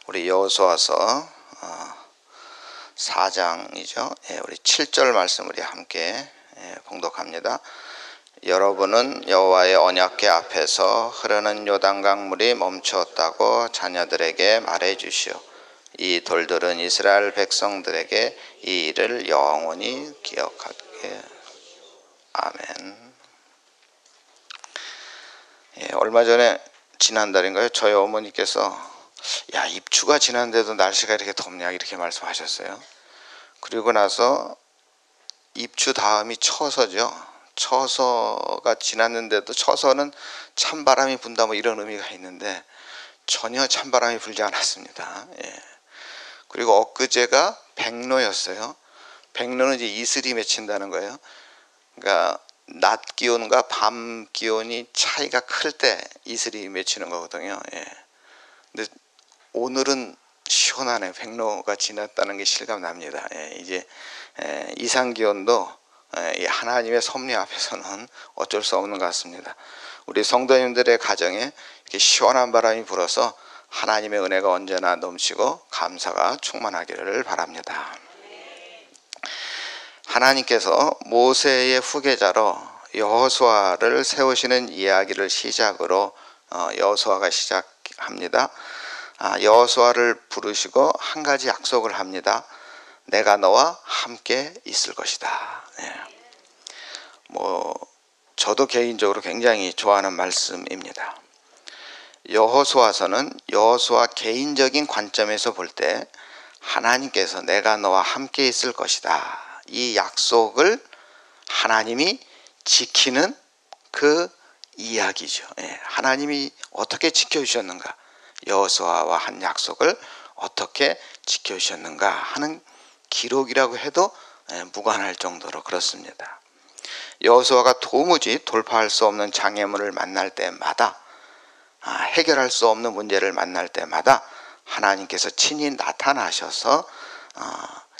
우리 여호수아서 4장이죠. 우리 7절 말씀 우리 함께 봉독합니다. 여러분은 여호와의 언약궤 앞에서 흐르는 요단강 물이 멈추었다고 자녀들에게 말해 주시오. 이 돌들은 이스라엘 백성들에게 이 일을 영원히 기억하게. 아멘. 얼마 전에 지난달인가요? 저희 어머니께서 야, 입추가 지났는데도 날씨가 이렇게 덥냐 이렇게 말씀하셨어요. 그리고 나서 입추 다음이 처서죠. 처서가 지났는데도 처서는 찬바람이 분다 뭐 이런 의미가 있는데 전혀 찬바람이 불지 않았습니다. 그리고 엊그제가 백로였어요. 백로는 이제 이슬이 맺힌다는 거예요. 그러니까 낮 기온과 밤 기온이 차이가 클 때 이슬이 맺히는 거거든요. 근데 오늘은 시원하네. 백로가 지났다는 게 실감납니다. 이제 이상 기온도 하나님의 섭리 앞에서는 어쩔 수 없는 것 같습니다. 우리 성도님들의 가정에 이렇게 시원한 바람이 불어서 하나님의 은혜가 언제나 넘치고 감사가 충만하기를 바랍니다. 하나님께서 모세의 후계자로 여호수아를 세우시는 이야기를 시작으로 여호수아가 시작합니다. 여호수아를 부르시고 한 가지 약속을 합니다. 내가 너와 함께 있을 것이다. 저도 개인적으로 굉장히 좋아하는 말씀입니다. 여호수아서는 여호수아 개인적인 관점에서 볼 때 하나님께서 내가 너와 함께 있을 것이다. 이 약속을 하나님이 지키는 그 이야기죠. 하나님이 어떻게 지켜주셨는가, 여호수아와 한 약속을 어떻게 지켜주셨는가 하는 기록이라고 해도 무관할 정도로 그렇습니다. 여호수아가 도무지 돌파할 수 없는 장애물을 만날 때마다, 해결할 수 없는 문제를 만날 때마다 하나님께서 친히 나타나셔서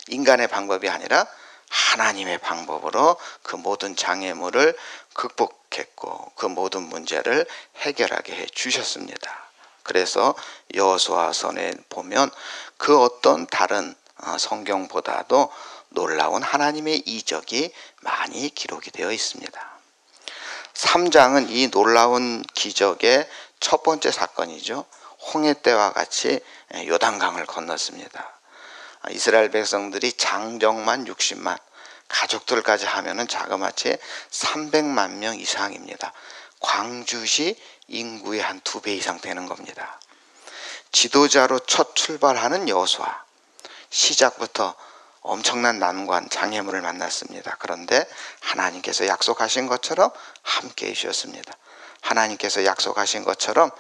인간의 방법이 아니라 하나님의 방법으로 그 모든 장애물을 극복했고 그 모든 문제를 해결하게 해 주셨습니다. 그래서 여호수아서에 보면 그 어떤 다른 성경보다도 놀라운 하나님의 이적이 많이 기록이 되어 있습니다. 3장은 이 놀라운 기적의 첫 번째 사건이죠. 홍해 때와 같이 요단강을 건넜습니다. 이스라엘 백성들이 장정만 60만, 가족들까지 하면은 자그마치 300만 명 이상입니다. 광주시 인구의 한 2배 이상 되는 겁니다. 지도자로 첫 출발하는 여호수아, 시작부터 엄청난 난관, 장애물을 만났습니다. 그런데 하나님께서 약속하신 것처럼 함께 해주셨습니다. 하나님께서 약속하신 것처럼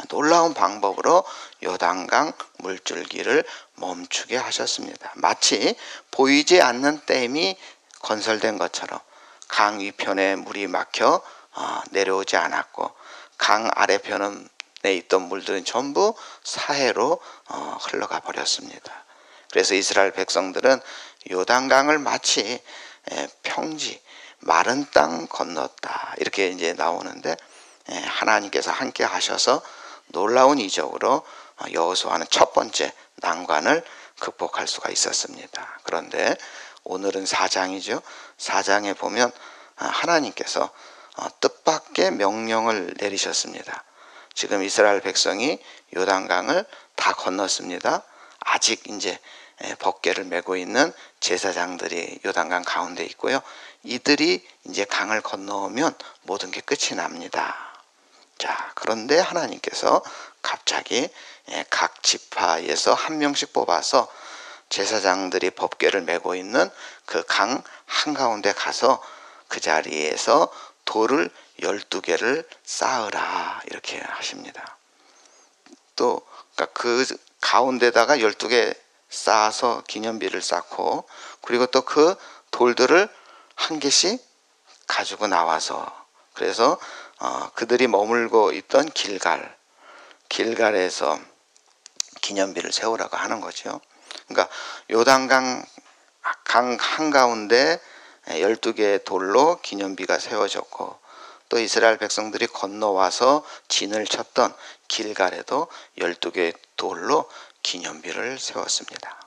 놀라운 방법으로 요단강 물줄기를 멈추게 하셨습니다. 마치 보이지 않는 댐이 건설된 것처럼 강 위편에 물이 막혀 내려오지 않았고 강 아래편에 있던 물들은 전부 사해로 흘러가 버렸습니다. 그래서 이스라엘 백성들은 요단강을 마치 평지, 마른 땅 건넜다 이렇게 이제 나오는데, 하나님께서 함께 하셔서 놀라운 이적으로 여호수아는 첫 번째 난관을 극복할 수가 있었습니다. 그런데 오늘은 4장이죠. 4장에 보면 하나님께서 뜻밖의 명령을 내리셨습니다. 지금 이스라엘 백성이 요단강을 다 건넜습니다. 아직 이제 법궤를 메고 있는 제사장들이 요단강 가운데 있고요. 이들이 이제 강을 건너오면 모든 게 끝이 납니다. 자, 그런데 하나님께서 갑자기 각 지파에서 한 명씩 뽑아서 제사장들이 법궤를 메고 있는 그 강 한가운데 가서 그 자리에서 돌을 12개를 쌓으라 이렇게 하십니다. 또 그 가운데다가 12개 쌓아서 기념비를 쌓고, 그리고 또 그 돌들을 한 개씩 가지고 나와서, 그래서 그들이 머물고 있던 길갈에서 기념비를 세우라고 하는 거죠. 그러니까 요단강 강 한가운데 12개의 돌로 기념비가 세워졌고, 또 이스라엘 백성들이 건너와서 진을 쳤던 길갈에도 12개의 돌로 기념비를 세웠습니다.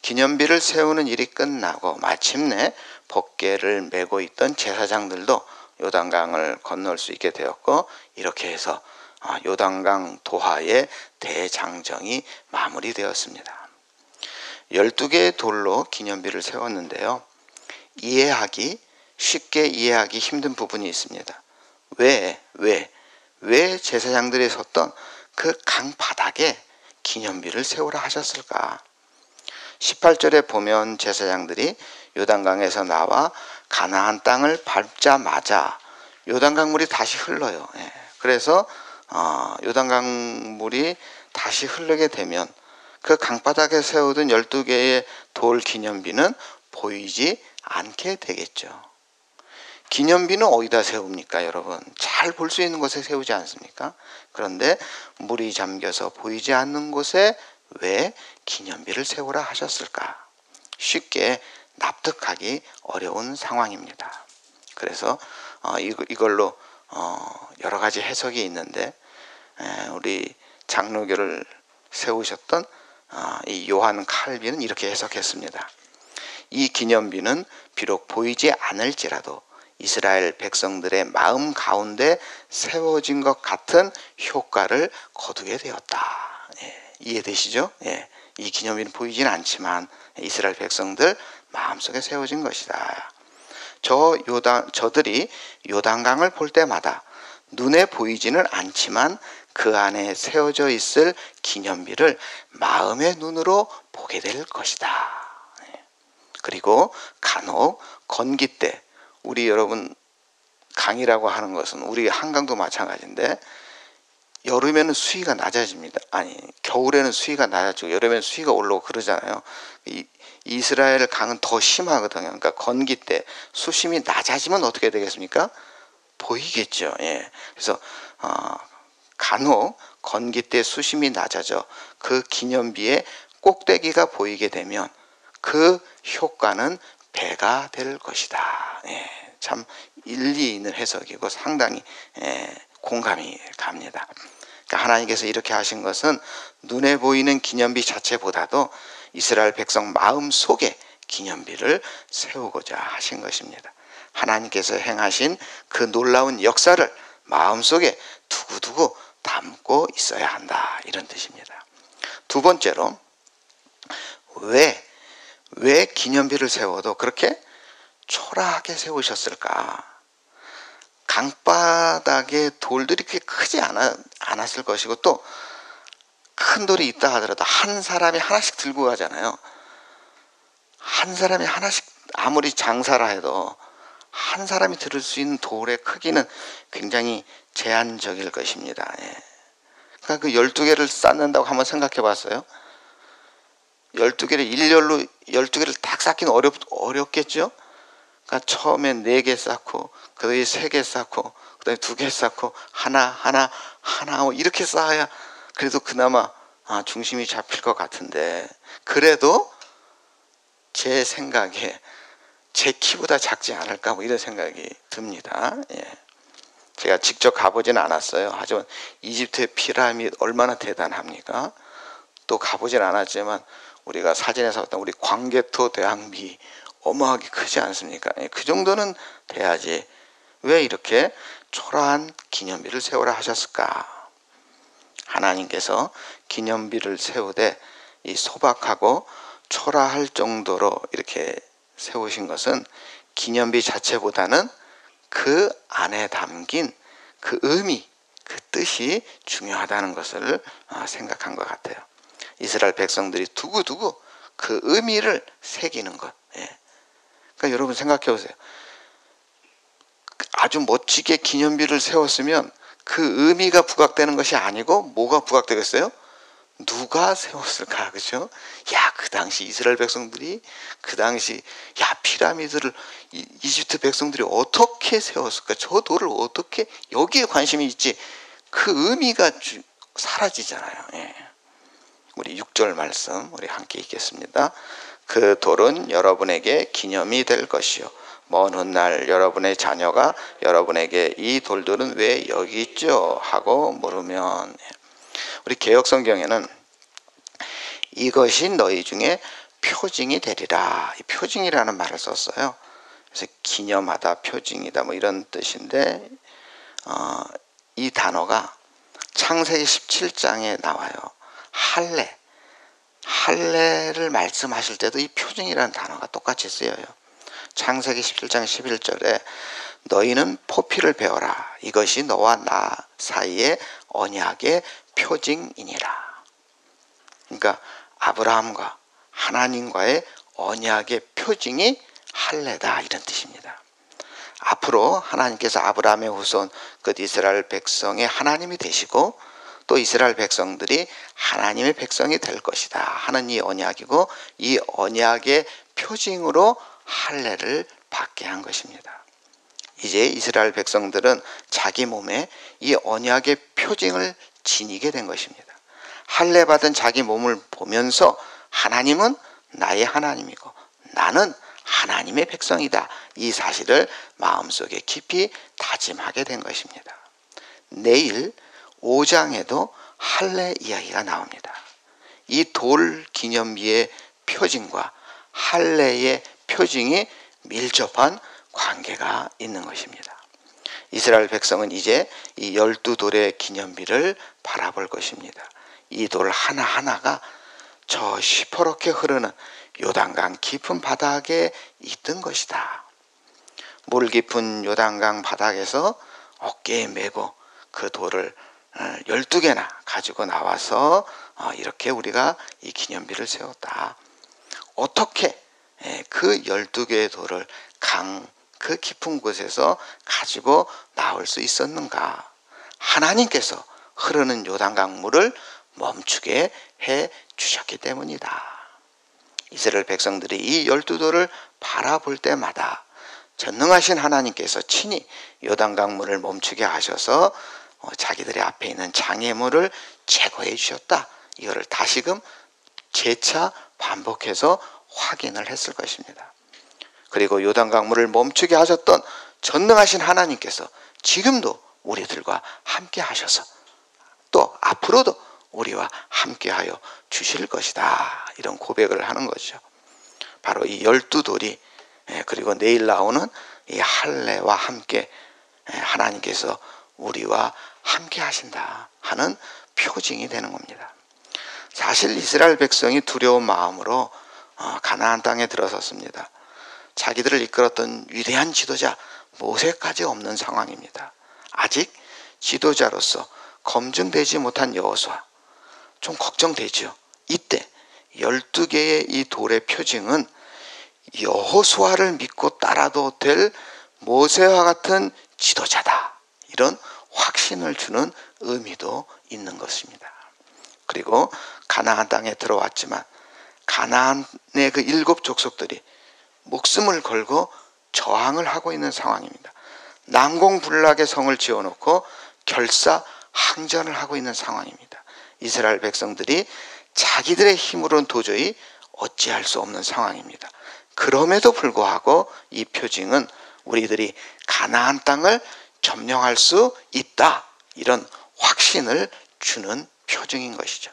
기념비를 세우는 일이 끝나고 마침내 법궤를 메고 있던 제사장들도 요단강을 건널 수 있게 되었고, 이렇게 해서 요단강 도하의 대장정이 마무리되었습니다. 12개의 돌로 기념비를 세웠는데요, 쉽게 이해하기 힘든 부분이 있습니다. 왜 제사장들이 섰던 그 강바닥에 기념비를 세우라 하셨을까? 18절에 보면 제사장들이 요단강에서 나와 가나안 땅을 밟자마자 요단강 물이 다시 흘러요. 그래서 요단강 물이 다시 흐르게 되면 그 강바닥에 세우던 12개의 돌 기념비는 보이지 않게 되겠죠. 기념비는 어디다 세웁니까, 여러분? 잘 볼 수 있는 곳에 세우지 않습니까? 그런데 물이 잠겨서 보이지 않는 곳에 왜 기념비를 세우라 하셨을까? 쉽게 납득하기 어려운 상황입니다. 그래서 이걸로 여러 가지 해석이 있는데, 우리 장로교를 세우셨던 이 요한 칼빈은 이렇게 해석했습니다. 이 기념비는 비록 보이지 않을지라도 이스라엘 백성들의 마음 가운데 세워진 것 같은 효과를 거두게 되었다. 이해되시죠? 이 기념비는 보이지는 않지만 이스라엘 백성들 마음속에 세워진 것이다. 저들이 요단강을 볼 때마다 눈에 보이지는 않지만 그 안에 세워져 있을 기념비를 마음의 눈으로 보게 될 것이다. 그리고 간혹 건기 때, 우리 여러분 강이라고 하는 것은 우리 한강도 마찬가지인데, 여름에는 수위가 낮아집니다. 겨울에는 수위가 낮아지고 여름에는 수위가 올라오고 그러잖아요. 이스라엘 강은 더 심하거든요. 그러니까 건기 때 수심이 낮아지면 어떻게 되겠습니까? 보이겠죠. 그래서 간혹 건기 때 수심이 낮아져 그 기념비의 꼭대기가 보이게 되면 그 효과는 배가 될 것이다. 참 일리 있는 해석이고 상당히 공감이 갑니다. 그러니까 하나님께서 이렇게 하신 것은 눈에 보이는 기념비 자체보다도 이스라엘 백성 마음 속에 기념비를 세우고자 하신 것입니다. 하나님께서 행하신 그 놀라운 역사를 마음속에 두고두고 담고 있어야 한다, 이런 뜻입니다. 두 번째로, 왜 기념비를 세워도 그렇게 초라하게 세우셨을까? 강바닥에 돌들이 그렇게 크지 않았을 것이고, 또 큰 돌이 있다 하더라도 한 사람이 하나씩 들고 가잖아요. 한 사람이 하나씩, 아무리 장사라 해도 한 사람이 들을 수 있는 돌의 크기는 굉장히 제한적일 것입니다. 그러니까 그 12개를 쌓는다고 한번 생각해 봤어요? 12개를 일렬로 12개를 딱 쌓기는 어렵겠죠? 그러니까 처음에 4개 쌓고, 그 다음에 3개 쌓고, 그 다음에 2개 쌓고, 하나 이렇게 쌓아야 그래도 그나마 중심이 잡힐 것 같은데, 그래도 제 생각에 제 키보다 작지 않을까, 이런 생각이 듭니다. 제가 직접 가보지는 않았어요. 하지만 이집트의 피라미드 얼마나 대단합니까? 또 가보진 않았지만 우리가 사진에서 봤던 우리 광개토 대왕비 어마하게 크지 않습니까? 그 정도는 돼야지 왜 이렇게 초라한 기념비를 세우라 하셨을까? 하나님께서 기념비를 세우되 이 소박하고 초라할 정도로 이렇게 세우신 것은 기념비 자체보다는 그 안에 담긴 그 의미, 그 뜻이 중요하다는 것을 생각한 것 같아요. 이스라엘 백성들이 두고두고 그 의미를 새기는 것. 그러니까 여러분 생각해 보세요. 아주 멋지게 기념비를 세웠으면 그 의미가 부각되는 것이 아니고 뭐가 부각되겠어요? 누가 세웠을까, 그죠? 그 당시 이스라엘 백성들이 피라미드를 이집트 백성들이 어떻게 세웠을까? 저 돌을 어떻게, 여기에 관심이 있지. 그 의미가 사라지잖아요. 우리 6절 말씀 우리 함께 읽겠습니다. 그 돌은 여러분에게 기념이 될 것이요 먼 훗날 여러분의 자녀가 여러분에게 이 돌들은 왜 여기 있죠? 하고 물으면, 우리 개역성경에는 이것이 너희 중에 표징이 되리라, 이 표징이라는 말을 썼어요. 그래서 기념하다, 표징이다 뭐 이런 뜻인데, 이 단어가 창세기 17장에 나와요. 할례를 말씀하실 때도 이 표징이라는 단어가 똑같이 쓰여요. 창세기 17장 11절에 너희는 포피를 배워라. 이것이 너와 나 사이의 언약의 표징이니라. 그러니까 아브라함과 하나님과의 언약의 표징이 할례다, 이런 뜻입니다. 앞으로 하나님께서 아브라함의 후손 그 이스라엘 백성의 하나님이 되시고 또 이스라엘 백성들이 하나님의 백성이 될 것이다 하는 이 언약이고, 이 언약의 표징으로 할례를 받게 한 것입니다. 이제 이스라엘 백성들은 자기 몸에 이 언약의 표징을 지니게 된 것입니다. 할례 받은 자기 몸을 보면서 하나님은 나의 하나님이고 나는 하나님의 백성이다, 이 사실을 마음속에 깊이 다짐하게 된 것입니다. 내일 5장에도 할례 이야기가 나옵니다. 이 돌 기념비의 표징과 할례의 표징이 밀접한 관계가 있는 것입니다. 이스라엘 백성은 이제 이 12돌의 기념비를 바라볼 것입니다. 이 돌 하나하나가 저 시퍼렇게 흐르는 요단강 깊은 바닥에 있던 것이다. 물 깊은 요단강 바닥에서 어깨에 메고 그 돌을 12개나 가지고 나와서 이렇게 우리가 이 기념비를 세웠다. 어떻게 그 12개의 돌을 강 그 깊은 곳에서 가지고 나올 수 있었는가? 하나님께서 흐르는 요단강 물을 멈추게 해 주셨기 때문이다. 이스라엘 백성들이 이 12돌을 바라볼 때마다 전능하신 하나님께서 친히 요단강 물을 멈추게 하셔서 자기들의 앞에 있는 장애물을 제거해 주셨다, 이거를 다시금 재차 반복해서 확인을 했을 것입니다. 그리고 요단강 물을 멈추게 하셨던 전능하신 하나님께서 지금도 우리들과 함께 하셔서 또 앞으로도 우리와 함께하여 주실 것이다, 이런 고백을 하는 것이죠. 바로 이 12돌이 그리고 내일 나오는 이 할례와 함께 하나님께서 우리와 함께 하신다 하는 표징이 되는 겁니다. 사실 이스라엘 백성이 두려운 마음으로 가나안 땅에 들어섰습니다. 자기들을 이끌었던 위대한 지도자 모세까지 없는 상황입니다. 아직 지도자로서 검증되지 못한 여호수아, 좀 걱정되죠. 이때 12개의 이 돌의 표징은 여호수아를 믿고 따라도 될 모세와 같은 지도자다, 이런 확신을 주는 의미도 있는 것입니다. 그리고 가나안 땅에 들어왔지만 가나안의 그 7 족속들이 목숨을 걸고 저항을 하고 있는 상황입니다. 난공불락의 성을 지어놓고 결사항전을 하고 있는 상황입니다. 이스라엘 백성들이 자기들의 힘으로는 도저히 어찌할 수 없는 상황입니다. 그럼에도 불구하고 이 표징은 우리들이 가나안 땅을 점령할 수 있다, 이런 확신을 주는 표징인 것이죠.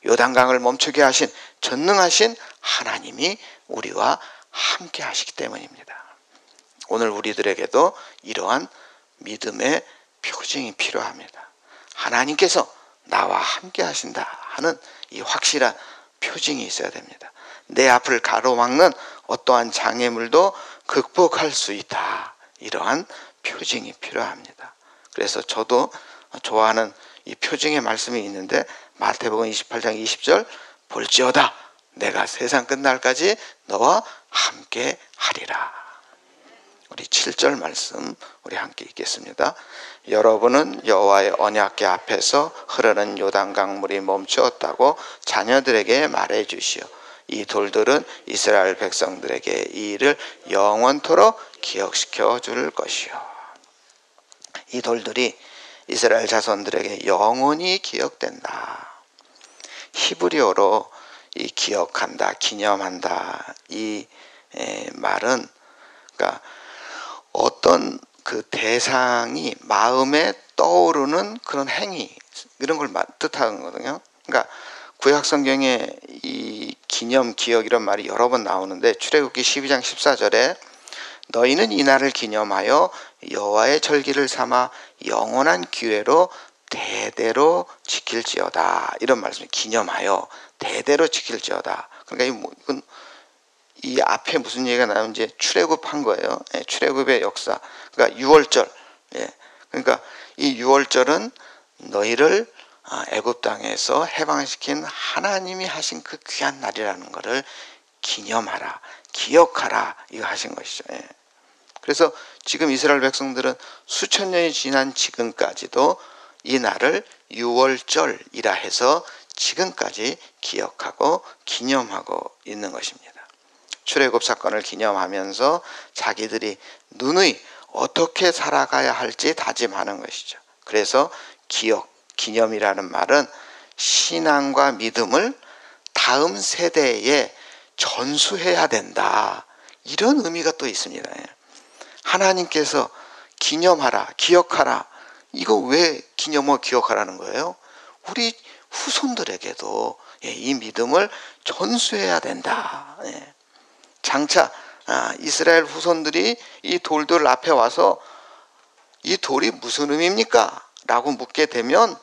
요단강을 멈추게 하신 전능하신 하나님이 우리와 함께 하시기 때문입니다. 오늘 우리들에게도 이러한 믿음의 표징이 필요합니다. 하나님께서 나와 함께 하신다 하는 이 확실한 표징이 있어야 됩니다. 내 앞을 가로막는 어떠한 장애물도 극복할 수 있다, 이러한 표징이 필요합니다. 그래서 저도 좋아하는 이 표징의 말씀이 있는데, 마태복음 28장 20절, 볼지어다 내가 세상 끝날까지 너와 함께 하리라. 우리 7절 말씀 우리 함께 읽겠습니다. 여러분은 여호와의 언약궤 앞에서 흐르는 요단강 물이 멈추었다고 자녀들에게 말해 주시오. 이 돌들은 이스라엘 백성들에게 이 일을 영원토록 기억시켜 줄 것이요. 이 돌들이 이스라엘 자손들에게 영원히 기억된다. 히브리어로 이 기억한다, 기념한다, 이 말은 그러니까 어떤 그 대상이 마음에 떠오르는 그런 행위, 이런 걸 뜻하는 거거든요. 그러니까 구약 성경에 이 기념, 기억 이런 말이 여러 번 나오는데, 출애굽기 12장 14절에 너희는 이 날을 기념하여 여호와의 절기를 삼아 영원한 규례로 대대로 지킬지어다, 이런 말씀이 기념하여 대대로 지킬지어다. 그러니까 이건 이 앞에 무슨 얘기가 나오는지 출애굽한 거예요. 예, 출애굽의 역사. 그러니까 유월절. 예, 그러니까 이 유월절은 너희를 애굽 땅에서 해방시킨 하나님이 하신 그 귀한 날이라는 것을 기념하라, 기억하라, 이거 하신 것이죠. 예. 그래서 지금 이스라엘 백성들은 수천 년이 지난 지금까지도 이 날을 유월절이라 해서 지금까지 기억하고 기념하고 있는 것입니다. 출애굽 사건을 기념하면서 자기들이 누누이 어떻게 살아가야 할지 다짐하는 것이죠. 그래서 기억, 기념이라는 말은 신앙과 믿음을 다음 세대에 전수해야 된다, 이런 의미가 또 있습니다. 하나님께서 기념하라, 기억하라, 이거 왜 기념하고 기억하라는 거예요? 우리 후손들에게도 이 믿음을 전수해야 된다. 장차 이스라엘 후손들이 이 돌들 앞에 와서 이 돌이 무슨 의미입니까? 라고 묻게 되면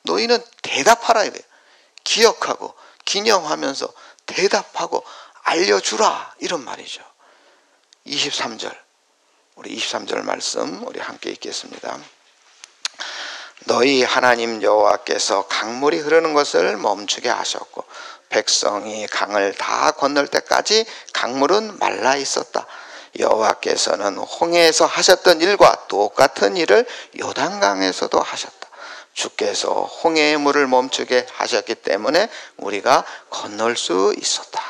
너희는 대답하라 이거예요. 기억하고 기념하면서 대답하고 알려주라, 이런 말이죠. 23절, 우리 23절 말씀 우리 함께 읽겠습니다. 너희 하나님 여호와께서 강물이 흐르는 것을 멈추게 하셨고 백성이 강을 다 건널 때까지 강물은 말라 있었다. 여호와께서는 홍해에서 하셨던 일과 똑같은 일을 요단강에서도 하셨다. 주께서 홍해의 물을 멈추게 하셨기 때문에 우리가 건널 수 있었다.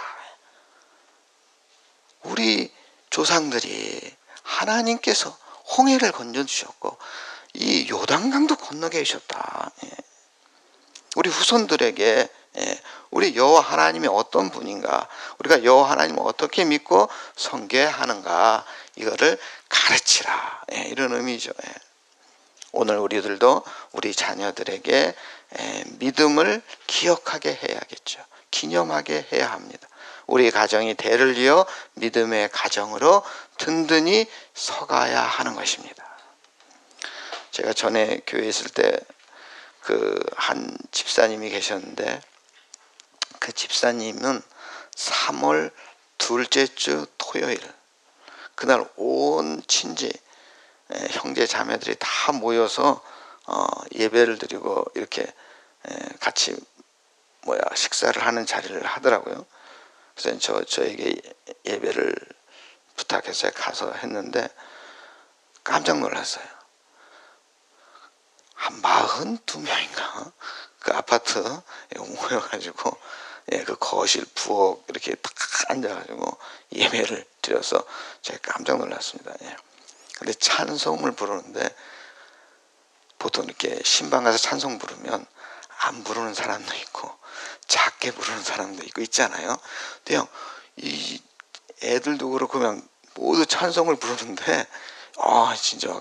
우리 조상들이 하나님께서 홍해를 건져주셨고 이 요단강도 건너게 하셨다. 우리 후손들에게 우리 여호와 하나님이 어떤 분인가, 우리가 여호와 하나님을 어떻게 믿고 섬겨야 하는가, 이거를 가르치라, 이런 의미죠. 오늘 우리들도 우리 자녀들에게 믿음을 기억하게 해야겠죠. 기념하게 해야 합니다. 우리 가정이 대를 이어 믿음의 가정으로 든든히 서가야 하는 것입니다. 제가 전에 교회에 있을 때 그 한 집사님이 계셨는데, 그 집사님은 3월 둘째 주 토요일, 그날 온 친지 형제 자매들이 다 모여서 예배를 드리고 이렇게 같이 식사를 하는 자리를 하더라고요. 그래서 저에게 예배를 부탁해서 가서 했는데 깜짝 놀랐어요. 한 42명인가 그 아파트 모여가지고 그 거실 부엌 이렇게 딱 앉아가지고 예배를 드려서 제가 깜짝 놀랐습니다. 근데 찬송을 부르는데 보통 이렇게 신방 가서 찬송 부르면 안 부르는 사람도 있고 작게 부르는 사람도 있고 있잖아요. 근데 이 애들도 그렇고 그냥 모두 찬송을 부르는데 진짜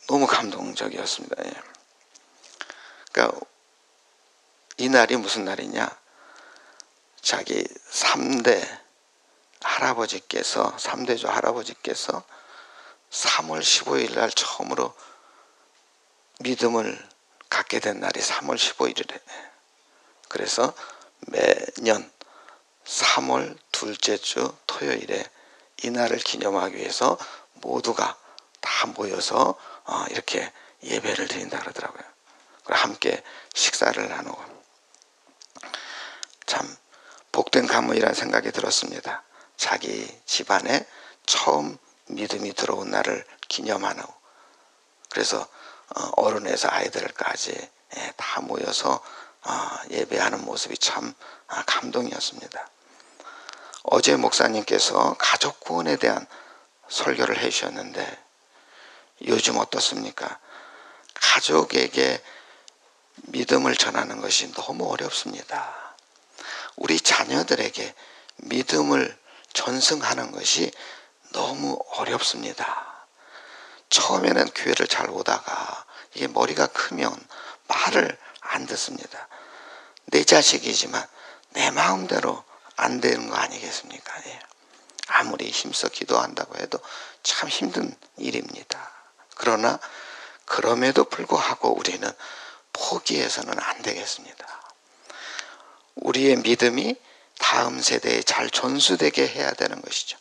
너무 감동적이었습니다. 그러니까 이 날이 무슨 날이냐? 자기 3대 할아버지께서, 3대조 할아버지께서 3월 15일 날 처음으로 믿음을 갖게 된 날이 3월 15일이래. 그래서 매년 3월 둘째 주 토요일에 이 날을 기념하기 위해서 모두가 다 모여서 이렇게 예배를 드린다 그러더라고요. 그리고 함께 식사를 나누고, 참 복된 가문이라는 생각이 들었습니다. 자기 집안에 처음 믿음이 들어온 날을 기념하는, 그래서 어른에서 아이들까지 다 모여서 예배하는 모습이 참 감동이었습니다. 어제 목사님께서 가족 구원에 대한 설교를 해주셨는데 요즘 어떻습니까? 가족에게 믿음을 전하는 것이 너무 어렵습니다. 우리 자녀들에게 믿음을 전승하는 것이 너무 어렵습니다. 처음에는 교회를 잘 오다가 이게 머리가 크면 말을 안 듣습니다. 내 자식이지만 내 마음대로 안 되는 거 아니겠습니까? 예. 아무리 힘써 기도한다고 해도 참 힘든 일입니다. 그러나 그럼에도 불구하고 우리는 포기해서는 안 되겠습니다. 우리의 믿음이 다음 세대에 잘 전수되게 해야 되는 것이죠.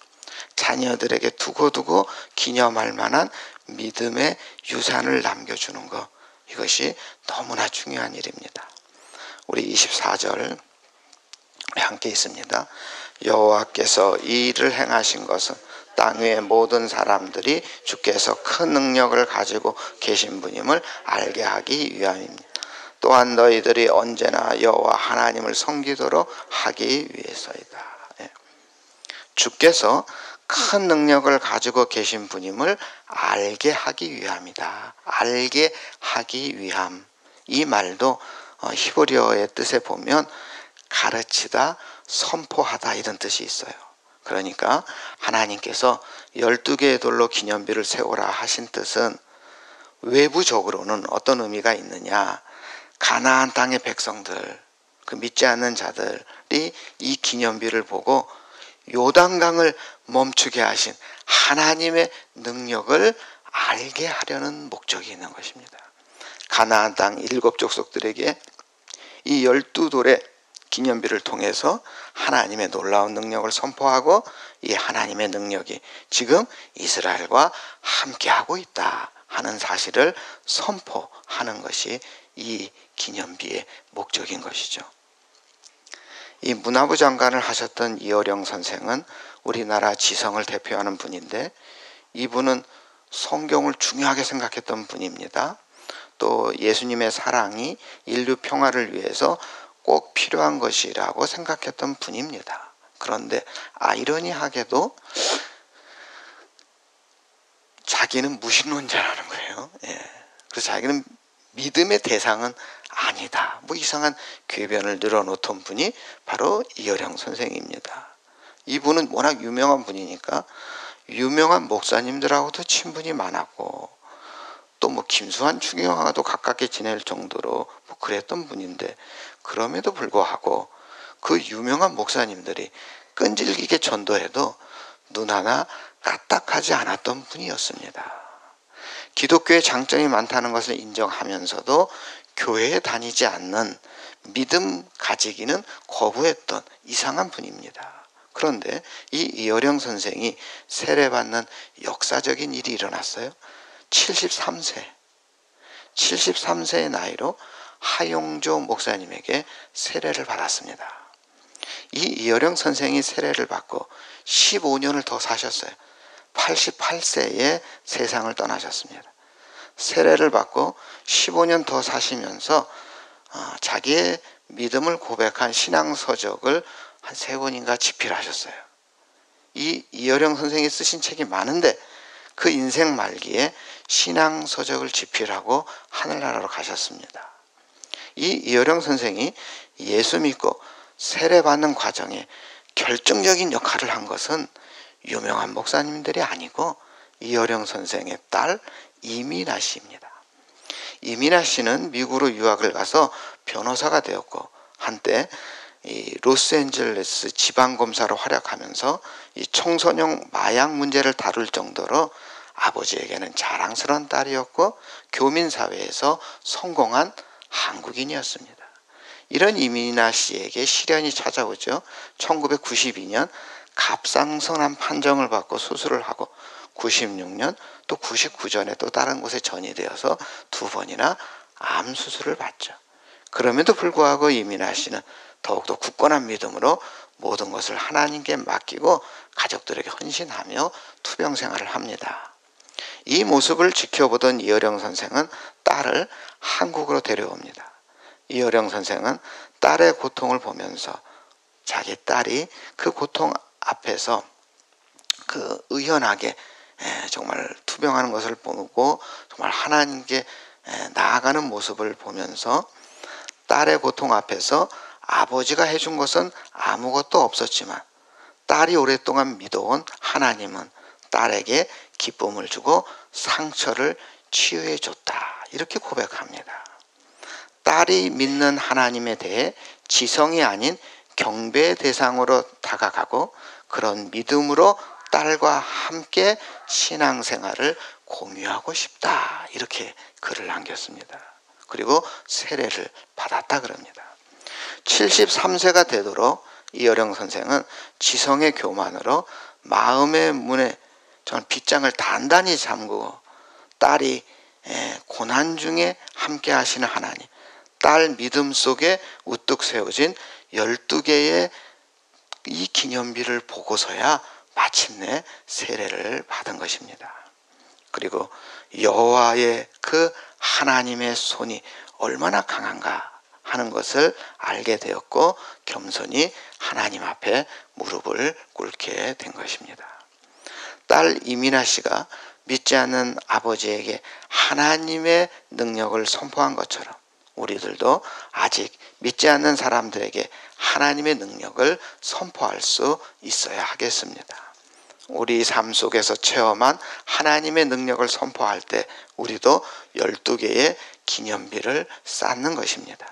자녀들에게 두고두고 기념할 만한 믿음의 유산을 남겨주는 것, 이것이 너무나 중요한 일입니다. 우리 24절 함께 있습니다. 여호와께서 이 일을 행하신 것은 땅 위의 모든 사람들이 주께서 큰 능력을 가지고 계신 분임을 알게 하기 위함입니다. 또한 너희들이 언제나 여호와 하나님을 섬기도록 하기 위해서이다. 주께서 큰 능력을 가지고 계신 분임을 알게 하기 위함이다. 알게 하기 위함. 이 말도 히브리어의 뜻에 보면 가르치다, 선포하다 이런 뜻이 있어요. 그러니까 하나님께서 12개의 돌로 기념비를 세우라 하신 뜻은 외부적으로는 어떤 의미가 있느냐, 가나안 땅의 백성들, 그 믿지 않는 자들이 이 기념비를 보고 요단강을 멈추게 하신 하나님의 능력을 알게 하려는 목적이 있는 것입니다. 가나안 땅 7족속들에게 이 12돌의 기념비를 통해서 하나님의 놀라운 능력을 선포하고 이 하나님의 능력이 지금 이스라엘과 함께하고 있다 하는 사실을 선포하는 것이 이 기념비의 목적인 것이죠. 이 문화부 장관을 하셨던 이어령 선생은 우리나라 지성을 대표하는 분인데 이분은 성경을 중요하게 생각했던 분입니다. 또 예수님의 사랑이 인류 평화를 위해서 꼭 필요한 것이라고 생각했던 분입니다. 그런데 아이러니하게도 자기는 무신론자라는 거예요. 그래서 자기는 믿음의 대상은 아니다. 뭐 이상한 궤변을 늘어놓던 분이 바로 이어령 선생입니다. 이분은 워낙 유명한 분이니까 유명한 목사님들하고도 친분이 많았고 또 뭐 김수환 추기경하고도 가깝게 지낼 정도로 뭐 그랬던 분인데 그럼에도 불구하고 그 유명한 목사님들이 끈질기게 전도해도 눈 하나 까딱하지 않았던 분이었습니다. 기독교의 장점이 많다는 것을 인정하면서도 교회에 다니지 않는 믿음 가지기는 거부했던 이상한 분입니다. 그런데 이 이어령 선생이 세례받는 역사적인 일이 일어났어요. 73세의 나이로 하용조 목사님에게 세례를 받았습니다. 이 이어령 선생이 세례를 받고 15년을 더 사셨어요. 88세에 세상을 떠나셨습니다. 세례를 받고 15년 더 사시면서 자기의 믿음을 고백한 신앙서적을 한 3권인가 집필하셨어요. 이 이어령 선생이 쓰신 책이 많은데 그 인생 말기에 신앙서적을 집필하고 하늘나라로 가셨습니다. 이 이어령 선생이 예수 믿고 세례받는 과정에 결정적인 역할을 한 것은 유명한 목사님들이 아니고 이어령 선생의 딸 이민아 씨입니다. 이민아 씨는 미국으로 유학을 가서 변호사가 되었고 한때 이 로스앤젤레스 지방검사로 활약하면서 이 청소년 마약 문제를 다룰 정도로 아버지에게는 자랑스러운 딸이었고 교민사회에서 성공한 한국인이었습니다. 이런 이민아 씨에게 시련이 찾아오죠. 1992년 갑상선암 판정을 받고 수술을 하고 96년 또 99년에 또 다른 곳에 전이되어서 2번이나 암 수술을 받죠. 그럼에도 불구하고 이민아 씨는 더욱더 굳건한 믿음으로 모든 것을 하나님께 맡기고 가족들에게 헌신하며 투병 생활을 합니다. 이 모습을 지켜보던 이어령 선생은 딸을 한국으로 데려옵니다. 이어령 선생은 딸의 고통을 보면서 자기 딸이 그 고통 앞에서 그 의연하게 정말 투병하는 것을 보고 정말 하나님께 나아가는 모습을 보면서 딸의 고통 앞에서 아버지가 해준 것은 아무것도 없었지만 딸이 오랫동안 믿어온 하나님은 딸에게 기쁨을 주고 상처를 치유해 줬다. 이렇게 고백합니다. 딸이 믿는 하나님에 대해 지성이 아닌 경배의 대상으로 다가가고 그런 믿음으로 딸과 함께 신앙생활을 공유하고 싶다. 이렇게 글을 남겼습니다. 그리고 세례를 받았다 그럽니다. 73세가 되도록 이어령 선생은 지성의 교만으로 마음의 문에 저는 빗장을 단단히 잠그고 딸이 고난 중에 함께 하시는 하나님, 딸 믿음 속에 우뚝 세워진 12개의 이 기념비를 보고서야 마침내 세례를 받은 것입니다. 그리고 여호와의 그 하나님의 손이 얼마나 강한가 하는 것을 알게 되었고 겸손히 하나님 앞에 무릎을 꿇게 된 것입니다. 딸 이민아 씨가 믿지 않는 아버지에게 하나님의 능력을 선포한 것처럼 우리들도 아직 믿지 않는 사람들에게 하나님의 능력을 선포할 수 있어야 하겠습니다. 우리 삶 속에서 체험한 하나님의 능력을 선포할 때 우리도 12개의 기념비를 쌓는 것입니다.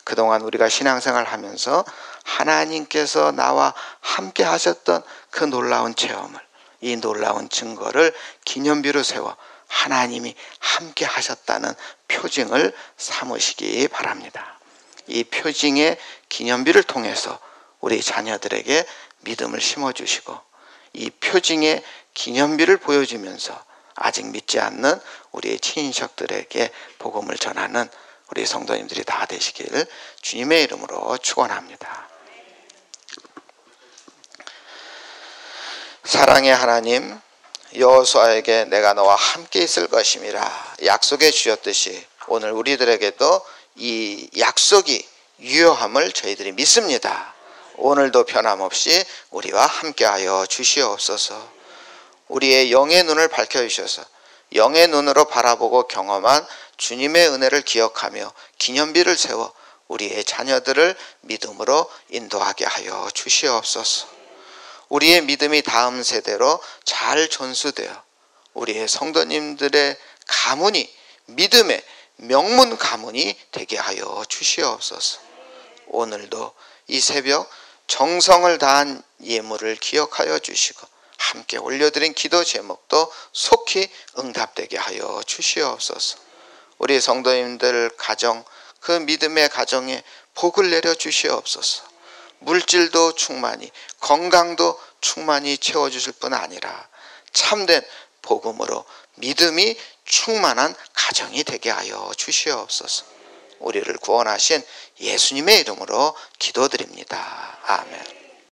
그동안 우리가 신앙생활 하면서 하나님께서 나와 함께 하셨던 그 놀라운 체험을, 이 놀라운 증거를 기념비로 세워 하나님이 함께 하셨다는 표징을 삼으시기 바랍니다. 이 표징의 기념비를 통해서 우리 자녀들에게 믿음을 심어주시고 이 표징의 기념비를 보여주면서 아직 믿지 않는 우리의 친인척들에게 복음을 전하는 우리 성도님들이 다 되시길 주님의 이름으로 축원합니다. 사랑의 하나님, 여호수아에게 내가 너와 함께 있을 것임이라 약속해 주셨듯이 오늘 우리들에게도 이 약속이 유효함을 저희들이 믿습니다. 오늘도 변함없이 우리와 함께하여 주시옵소서. 우리의 영의 눈을 밝혀주셔서 영의 눈으로 바라보고 경험한 주님의 은혜를 기억하며 기념비를 세워 우리의 자녀들을 믿음으로 인도하게 하여 주시옵소서. 우리의 믿음이 다음 세대로 잘 전수되어 우리의 성도님들의 가문이 믿음의 명문 가문이 되게 하여 주시옵소서. 오늘도 이 새벽 정성을 다한 예물을 기억하여 주시고 함께 올려드린 기도 제목도 속히 응답되게 하여 주시옵소서. 우리 성도님들 가정, 그 믿음의 가정에 복을 내려 주시옵소서. 물질도 충만히, 건강도 충만히 채워주실 뿐 아니라 참된 복음으로 믿음이 충만한 가정이 되게 하여 주시옵소서. 우리를 구원하신 예수님의 이름으로 기도드립니다. 아멘.